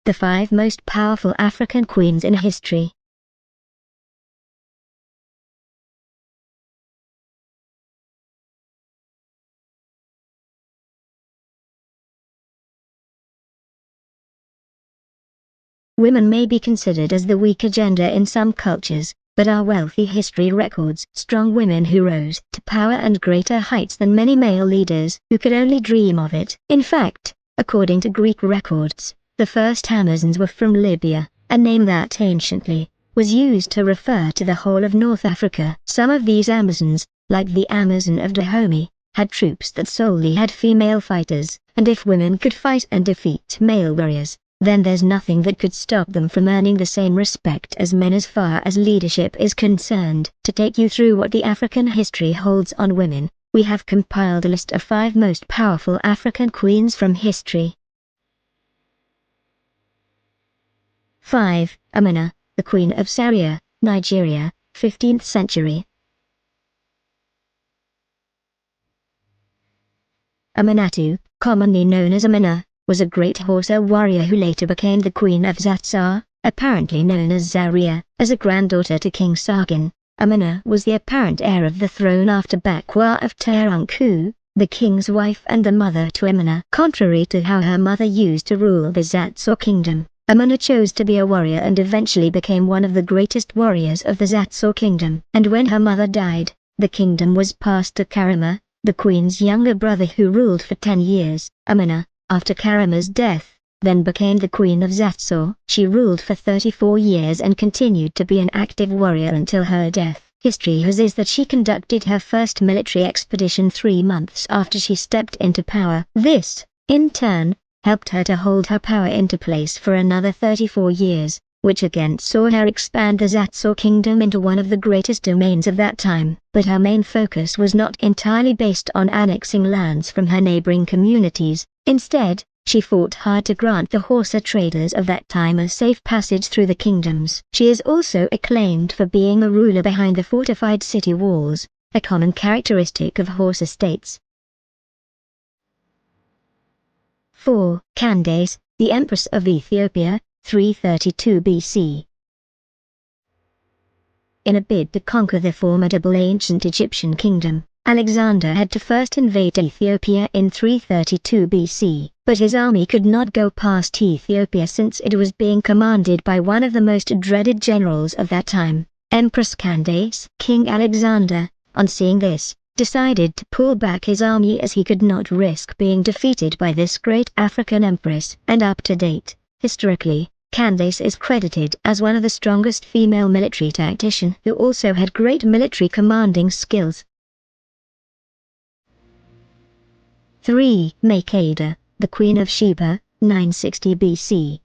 The 5 most powerful African queens in history. Women may be considered as the weaker gender in some cultures, but our wealthy history records strong women who rose to power and greater heights than many male leaders who could only dream of it. In fact, according to Greek records, the first Amazons were from Libya, a name that anciently was used to refer to the whole of North Africa. Some of these Amazons, like the Amazon of Dahomey, had troops that solely had female fighters, and if women could fight and defeat male warriors, then there's nothing that could stop them from earning the same respect as men as far as leadership is concerned. To take you through what the African history holds on women, we have compiled a list of 5 most powerful African queens from history. 5. Amina, the Queen of Zaria, Nigeria, 15th century. Aminatu, commonly known as Amina, was a great horse warrior who later became the Queen of Zazzau, apparently known as Zaria. As a granddaughter to King Sargon, Amina was the apparent heir of the throne after Bakwa of Terunku, the king's wife and the mother to Amina. Contrary to how her mother used to rule the Zazzau kingdom, Amina chose to be a warrior and eventually became one of the greatest warriors of the Zazzau kingdom. And when her mother died, the kingdom was passed to Karima, the queen's younger brother who ruled for 10 years. Amina, after Karima's death, then became the Queen of Zazzau. She ruled for 34 years and continued to be an active warrior until her death. History has it that she conducted her first military expedition 3 months after she stepped into power. This, in turn, helped her to hold her power into place for another 34 years, which again saw her expand the Zazzau kingdom into one of the greatest domains of that time. But her main focus was not entirely based on annexing lands from her neighboring communities. Instead, she fought hard to grant the Hausa traders of that time a safe passage through the kingdoms. She is also acclaimed for being a ruler behind the fortified city walls, a common characteristic of Hausa states. 4. Candace, the Empress of Ethiopia, 332 BC. In a bid to conquer the formidable ancient Egyptian kingdom, Alexander had to first invade Ethiopia in 332 BC, but his army could not go past Ethiopia since it was being commanded by one of the most dreaded generals of that time, Empress Candace. King Alexander, on seeing this, decided to pull back his army as he could not risk being defeated by this great African empress. And up to date, historically, Candace is credited as one of the strongest female military tacticians who also had great military commanding skills. 3. Makeda, the Queen of Sheba, 960 BC.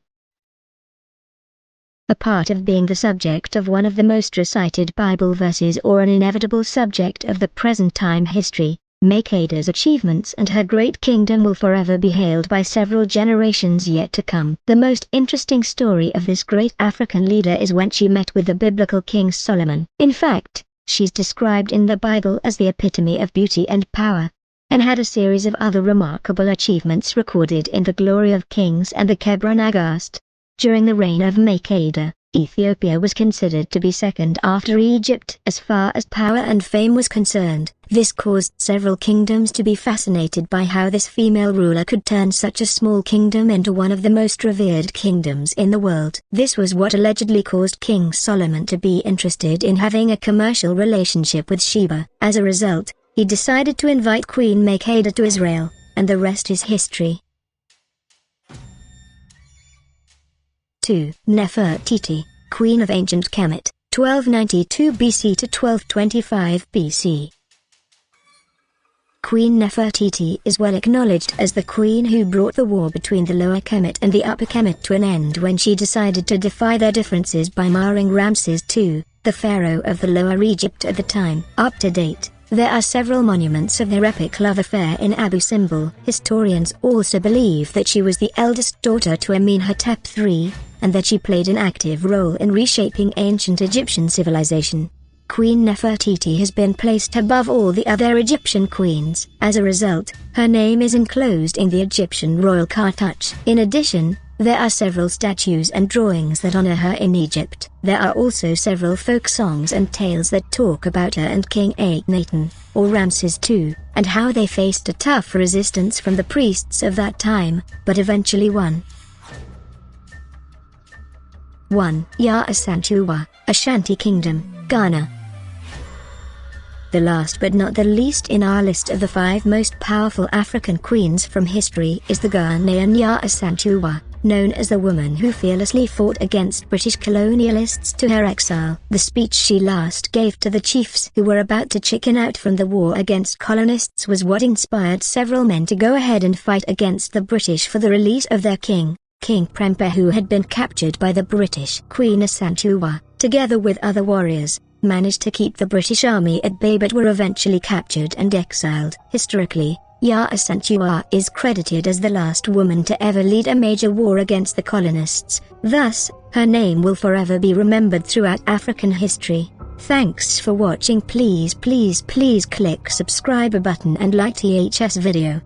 A part of being the subject of one of the most recited Bible verses or an inevitable subject of the present time history, Makeda's achievements and her great kingdom will forever be hailed by several generations yet to come. The most interesting story of this great African leader is when she met with the biblical King Solomon. In fact, she's described in the Bible as the epitome of beauty and power, and had a series of other remarkable achievements recorded in the Glory of Kings and the Kebra Nagast. During the reign of Makeda, Ethiopia was considered to be second after Egypt as far as power and fame was concerned. This caused several kingdoms to be fascinated by how this female ruler could turn such a small kingdom into one of the most revered kingdoms in the world. This was what allegedly caused King Solomon to be interested in having a commercial relationship with Sheba. As a result, he decided to invite Queen Makeda to Israel, and the rest is history. 2. Nefertiti, Queen of Ancient Kemet, 1292 BC to 1225 BC. Queen Nefertiti is well acknowledged as the queen who brought the war between the Lower Kemet and the Upper Kemet to an end when she decided to defy their differences by marrying Ramses II, the pharaoh of the Lower Egypt at the time. Up to date, there are several monuments of their epic love affair in Abu Simbel. Historians also believe that she was the eldest daughter to Amenhotep III, and that she played an active role in reshaping ancient Egyptian civilization. Queen Nefertiti has been placed above all the other Egyptian queens. As a result, her name is enclosed in the Egyptian royal cartouche. In addition, There are several statues and drawings that honor her in Egypt. There are also several folk songs and tales that talk about her and King Akhenaten, or Ramses II, and how they faced a tough resistance from the priests of that time, but eventually won. 1. Yaa Asantewaa, Ashanti Kingdom, Ghana. The last but not the least in our list of the 5 most powerful African queens from history is the Ghanaian Yaa Asantewaa, known as the woman who fearlessly fought against British colonialists to her exile. The speech she last gave to the chiefs who were about to chicken out from the war against colonists was what inspired several men to go ahead and fight against the British for the release of their king, King Prempeh, who had been captured by the British. Queen Asantewaa, together with other warriors, managed to keep the British army at bay but were eventually captured and exiled. Historically, Yaa Asantewaa is credited as the last woman to ever lead a major war against the colonists. Thus, her name will forever be remembered throughout African history. Thanks for watching. Please click subscribe button and like THS video.